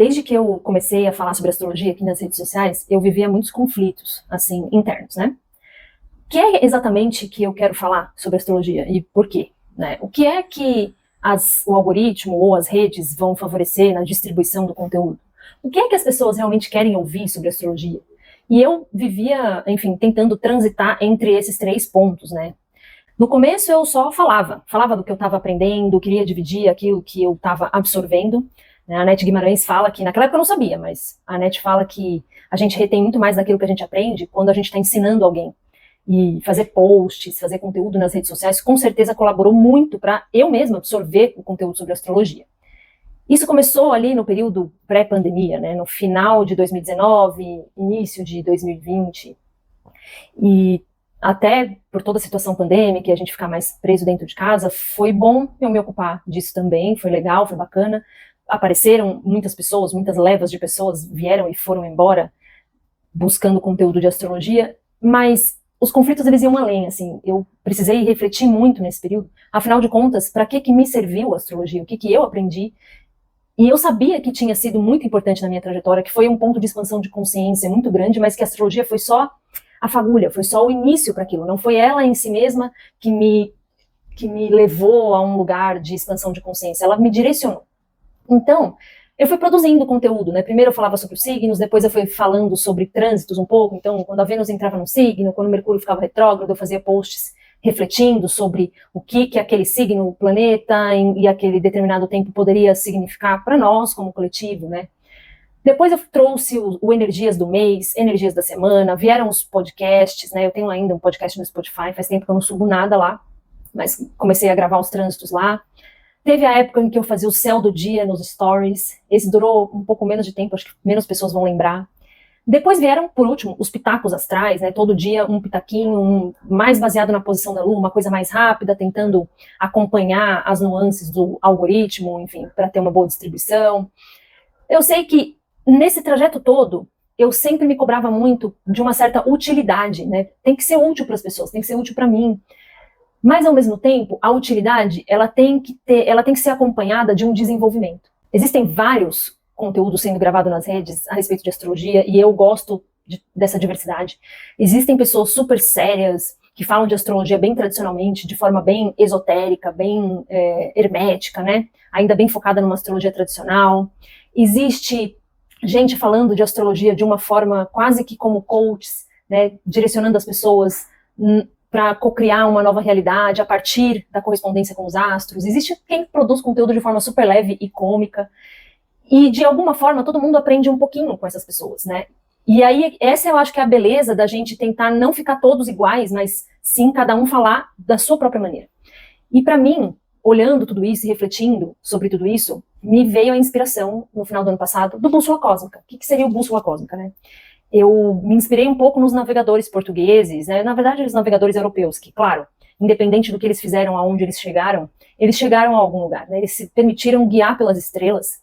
desde que eu comecei a falar sobre astrologia aqui nas redes sociais, eu vivia muitos conflitos, assim, internos, né? O que é exatamente que eu quero falar sobre astrologia e por quê? Né? O que é que o algoritmo ou as redes vão favorecer na distribuição do conteúdo? O que é que as pessoas realmente querem ouvir sobre astrologia? E eu vivia, enfim, tentando transitar entre esses 3 pontos, né? No começo eu só falava do que eu estava aprendendo, queria dividir aquilo que eu estava absorvendo. A Anete Guimarães fala que, naquela época eu não sabia, mas a Anete fala que a gente retém muito mais daquilo que a gente aprende quando a gente está ensinando alguém. E fazer posts, fazer conteúdo nas redes sociais, com certeza colaborou muito para eu mesma absorver o conteúdo sobre astrologia. Isso começou ali no período pré-pandemia, né, no final de 2019, início de 2020, e até por toda a situação pandêmica e a gente ficar mais preso dentro de casa, foi bom eu me ocupar disso também, foi legal, foi bacana. Apareceram muitas pessoas, muitas levas de pessoas vieram e foram embora buscando conteúdo de astrologia, mas os conflitos eles iam além, assim, eu precisei refletir muito nesse período, afinal de contas, para que me serviu a astrologia, o que eu aprendi, e eu sabia que tinha sido muito importante na minha trajetória, que foi um ponto de expansão de consciência muito grande, mas que a astrologia foi só a fagulha, foi só o início para aquilo, não foi ela em si mesma que me levou a um lugar de expansão de consciência, ela me direcionou. Então, eu fui produzindo conteúdo, né? Primeiro eu falava sobre os signos, depois eu fui falando sobre trânsitos um pouco, então quando a Vênus entrava num signo, quando o Mercúrio ficava retrógrado, eu fazia posts refletindo sobre o que aquele signo, o planeta e aquele determinado tempo poderia significar para nós como coletivo, né? Depois eu trouxe o Energias do mês, Energias da semana, vieram os podcasts, né? Eu tenho ainda um podcast no Spotify, faz tempo que eu não subo nada lá, mas comecei a gravar os trânsitos lá. Teve a época em que eu fazia o céu do dia nos stories, esse durou um pouco menos de tempo, acho que menos pessoas vão lembrar. Depois vieram, por último, os pitacos astrais, né? Todo dia um pitaquinho, mais baseado na posição da lua, uma coisa mais rápida, tentando acompanhar as nuances do algoritmo, enfim, para ter uma boa distribuição. Eu sei que nesse trajeto todo, eu sempre me cobrava muito de uma certa utilidade, né? Tem que ser útil para as pessoas, tem que ser útil para mim. Mas, ao mesmo tempo, a utilidade, ela tem que ser acompanhada de um desenvolvimento. Existem vários conteúdos sendo gravados nas redes a respeito de astrologia, e eu gosto dessa diversidade. Existem pessoas super sérias, que falam de astrologia bem tradicionalmente, de forma bem esotérica, bem hermética, né? Ainda bem focada numa astrologia tradicional. Existe gente falando de astrologia de uma forma quase que como coaches, né? Direcionando as pessoas para cocriar uma nova realidade a partir da correspondência com os astros. Existe quem produz conteúdo de forma super leve e cômica, e de alguma forma todo mundo aprende um pouquinho com essas pessoas, né? E aí essa eu acho que é a beleza da gente tentar não ficar todos iguais, mas sim cada um falar da sua própria maneira. E para mim, olhando tudo isso e refletindo sobre tudo isso, me veio a inspiração no final do ano passado do Bússola Cósmica. O que seria o Bússola Cósmica, né? Eu me inspirei um pouco nos navegadores portugueses, né? Na verdade, os navegadores europeus, que, claro, independente do que eles fizeram, aonde eles chegaram a algum lugar, né? Eles se permitiram guiar pelas estrelas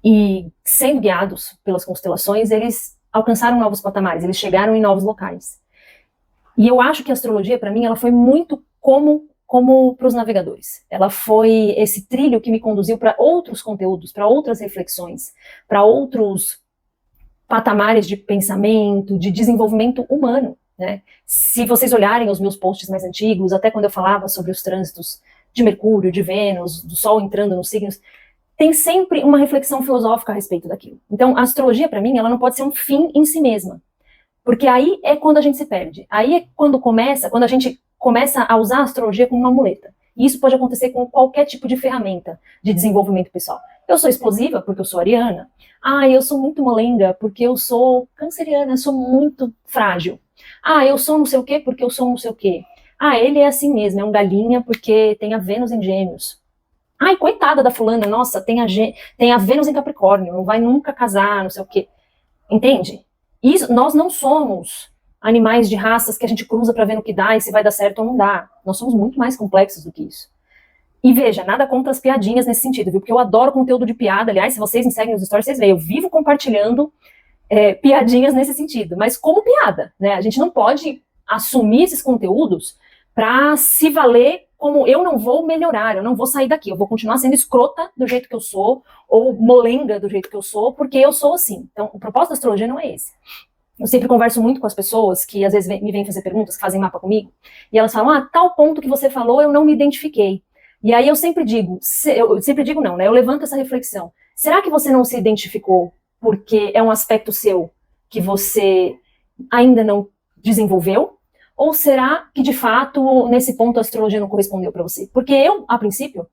e, sendo guiados pelas constelações, eles alcançaram novos patamares, eles chegaram em novos locais. E eu acho que a astrologia, para mim, ela foi muito como para os navegadores. Ela foi esse trilho que me conduziu para outros conteúdos, para outras reflexões, para outros patamares de pensamento, de desenvolvimento humano, né? Se vocês olharem os meus posts mais antigos, até quando eu falava sobre os trânsitos de Mercúrio, de Vênus, do Sol entrando nos signos, tem sempre uma reflexão filosófica a respeito daquilo. Então, a astrologia, para mim, ela não pode ser um fim em si mesma, porque aí é quando a gente se perde. Aí é quando a gente começa a usar a astrologia como uma muleta. E isso pode acontecer com qualquer tipo de ferramenta de desenvolvimento pessoal. Eu sou explosiva porque eu sou ariana. Eu sou muito molenga porque eu sou canceriana, eu sou muito frágil. Eu sou não sei o quê porque eu sou não sei o quê. Ele é assim mesmo, é um galinha porque tem a Vênus em Gêmeos. Coitada da fulana, nossa, tem a Vênus em Capricórnio, não vai nunca casar, não sei o quê. Entende? Isso, nós não somos animais de raças que a gente cruza para ver no que dá e se vai dar certo ou não dá. Nós somos muito mais complexos do que isso. E veja, nada contra as piadinhas nesse sentido, viu? Porque eu adoro conteúdo de piada. Aliás, se vocês me seguem nos stories, vocês veem, eu vivo compartilhando piadinhas nesse sentido, mas como piada, né? A gente não pode assumir esses conteúdos para se valer como eu não vou melhorar, eu não vou sair daqui, eu vou continuar sendo escrota do jeito que eu sou, ou molenga do jeito que eu sou, porque eu sou assim. Então, o propósito da astrologia não é esse. Eu sempre converso muito com as pessoas que às vezes me vêm fazer perguntas, que fazem mapa comigo, e elas falam, tal ponto que você falou eu não me identifiquei. E aí eu sempre digo não, né? Eu levanto essa reflexão. Será que você não se identificou porque é um aspecto seu que você ainda não desenvolveu? Ou será que, de fato, nesse ponto a astrologia não correspondeu para você? Porque eu, a princípio,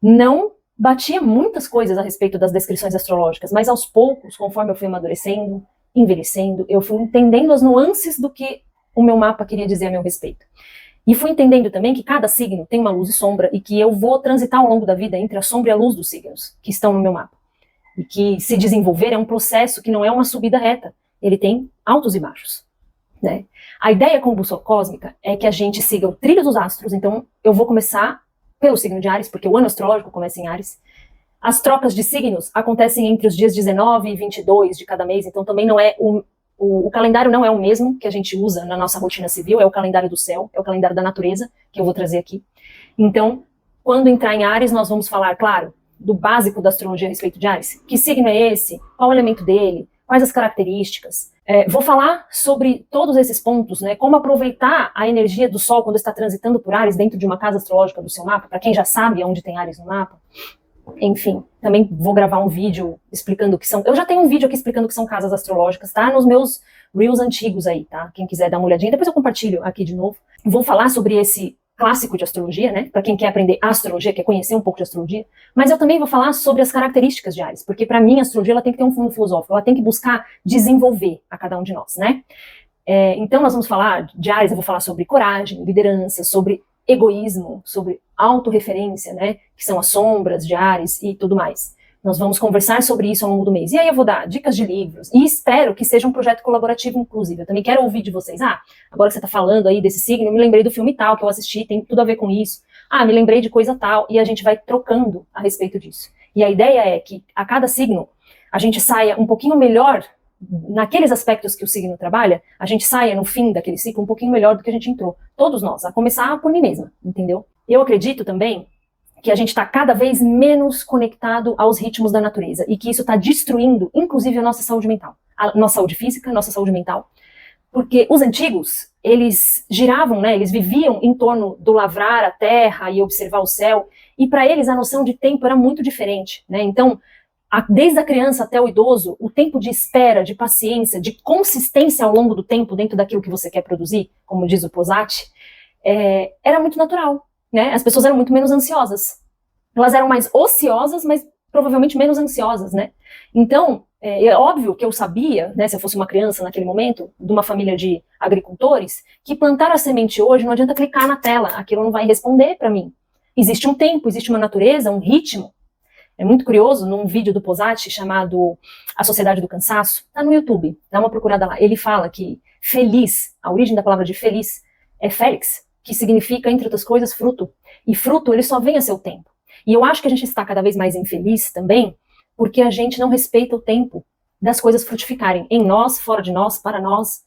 não batia muitas coisas a respeito das descrições astrológicas, mas aos poucos, conforme eu fui amadurecendo, envelhecendo, eu fui entendendo as nuances do que o meu mapa queria dizer a meu respeito. E fui entendendo também que cada signo tem uma luz e sombra e que eu vou transitar ao longo da vida entre a sombra e a luz dos signos que estão no meu mapa. E que se desenvolver é um processo que não é uma subida reta, ele tem altos e baixos. Né? A ideia com bússola cósmica é que a gente siga o trilho dos astros, então eu vou começar pelo signo de Áries, porque o ano astrológico começa em Áries. As trocas de signos acontecem entre os dias 19 e 22 de cada mês, então também não é o calendário não é o mesmo que a gente usa na nossa rotina civil, é o calendário do céu, é o calendário da natureza, que eu vou trazer aqui. Então, quando entrar em Áries, nós vamos falar, claro, do básico da astrologia a respeito de Áries. Que signo é esse? Qual o elemento dele? Quais as características? Vou falar sobre todos esses pontos, né? Como aproveitar a energia do Sol quando está transitando por Áries dentro de uma casa astrológica do seu mapa, para quem já sabe onde tem Áries no mapa. Enfim, também vou gravar um vídeo explicando o que são... Eu já tenho um vídeo aqui explicando o que são casas astrológicas, tá? Nos meus Reels antigos aí, tá? Quem quiser dar uma olhadinha, depois eu compartilho aqui de novo. Vou falar sobre esse clássico de astrologia, né? Para quem quer aprender astrologia, quer conhecer um pouco de astrologia. Mas eu também vou falar sobre as características de Áries, porque para mim a astrologia ela tem que ter um fundo filosófico, ela tem que buscar desenvolver a cada um de nós, né? Então nós vamos falar de Áries, eu vou falar sobre coragem, liderança, sobre egoísmo, sobre autorreferência, né, que são as sombras de Áries e tudo mais. Nós vamos conversar sobre isso ao longo do mês. E aí eu vou dar dicas de livros, e espero que seja um projeto colaborativo, inclusive. Eu também quero ouvir de vocês. Agora que você está falando aí desse signo, eu me lembrei do filme tal, que eu assisti, tem tudo a ver com isso. Me lembrei de coisa tal, e a gente vai trocando a respeito disso. E a ideia é que a cada signo, a gente saia um pouquinho melhor naqueles aspectos que o signo trabalha, a gente saia no fim daquele ciclo um pouquinho melhor do que a gente entrou. Todos nós, a começar por mim mesma, entendeu? Eu acredito também que a gente está cada vez menos conectado aos ritmos da natureza e que isso está destruindo, inclusive, a nossa saúde mental. A nossa saúde física, a nossa saúde mental. Porque os antigos, eles giravam, né? Eles viviam em torno do lavrar a terra e observar o céu, e para eles a noção de tempo era muito diferente, né? Então, desde a criança até o idoso, o tempo de espera, de paciência, de consistência ao longo do tempo dentro daquilo que você quer produzir, como diz o Posati, era muito natural, né? As pessoas eram muito menos ansiosas. Elas eram mais ociosas, mas provavelmente menos ansiosas, né? Então, é óbvio que eu sabia, né, se eu fosse uma criança naquele momento, de uma família de agricultores, que plantar a semente hoje não adianta clicar na tela, aquilo não vai responder para mim. Existe um tempo, existe uma natureza, um ritmo. É muito curioso, num vídeo do Posati chamado A Sociedade do Cansaço, tá no YouTube, dá uma procurada lá. Ele fala que feliz, a origem da palavra de feliz é félix, que significa, entre outras coisas, fruto. E fruto, ele só vem a seu tempo. E eu acho que a gente está cada vez mais infeliz também, porque a gente não respeita o tempo das coisas frutificarem em nós, fora de nós, para nós.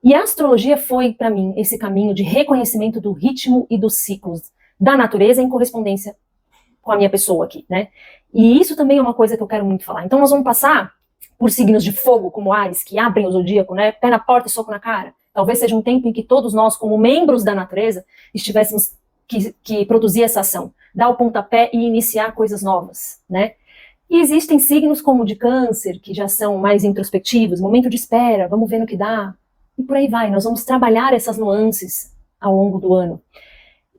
E a astrologia foi, para mim, esse caminho de reconhecimento do ritmo e dos ciclos da natureza em correspondência com a minha pessoa aqui, né? E isso também é uma coisa que eu quero muito falar. Então nós vamos passar por signos de fogo, como Áries, que abrem o zodíaco, né? Pé na porta e soco na cara. Talvez seja um tempo em que todos nós, como membros da natureza, estivéssemos que produzir essa ação, dar o pontapé e iniciar coisas novas, né? E existem signos como o de Câncer, que já são mais introspectivos, momento de espera, vamos ver no que dá. E por aí vai, nós vamos trabalhar essas nuances ao longo do ano.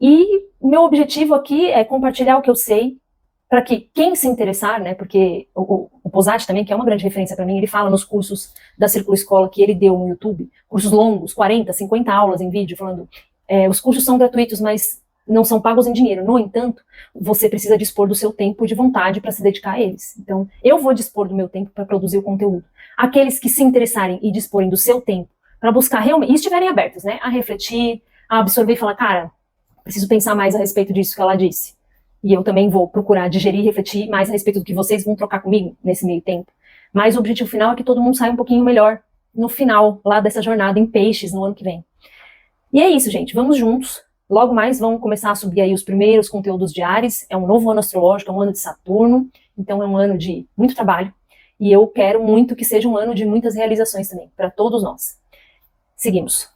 E o meu objetivo aqui é compartilhar o que eu sei, para que quem se interessar, né, porque o Posati também, que é uma grande referência para mim, ele fala nos cursos da Círculo Escola que ele deu no YouTube, cursos longos, 40, 50 aulas em vídeo, falando, os cursos são gratuitos, mas não são pagos em dinheiro. No entanto, você precisa dispor do seu tempo e de vontade para se dedicar a eles. Então, eu vou dispor do meu tempo para produzir o conteúdo. Aqueles que se interessarem e disporem do seu tempo para buscar realmente, e estiverem abertos, né, a refletir, a absorver e falar, cara, preciso pensar mais a respeito disso que ela disse. E eu também vou procurar digerir e refletir mais a respeito do que vocês vão trocar comigo nesse meio tempo. Mas o objetivo final é que todo mundo saia um pouquinho melhor no final, lá dessa jornada em Peixes, no ano que vem. E é isso, gente. Vamos juntos. Logo mais vão começar a subir aí os primeiros conteúdos diários. É um novo ano astrológico, é um ano de Saturno, então é um ano de muito trabalho. E eu quero muito que seja um ano de muitas realizações também, para todos nós. Seguimos.